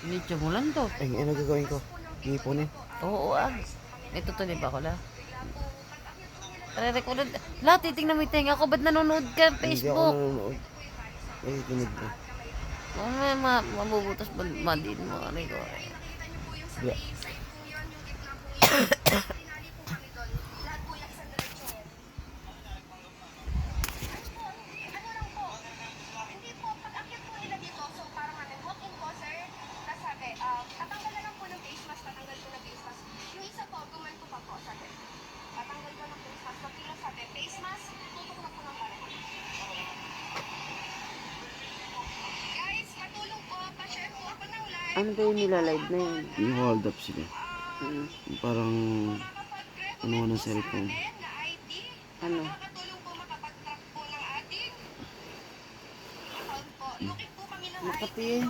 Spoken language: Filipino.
Inityo mo lang to. Ay, ano gagawin ko? Iipunin. Oo, ito to, di ba ko la? Re-record. La, titignan mo yung tenga ko. Ba't nanonood ka sa Hindi ako Facebook? nanonood. Ay, tinig na. Mamaya mabubutas ba din mo? Aray ko. Yeah. Ano ba yung nilalive na yun? Yung hold up sila. Parang ano ng cellphone. Ano? Makati.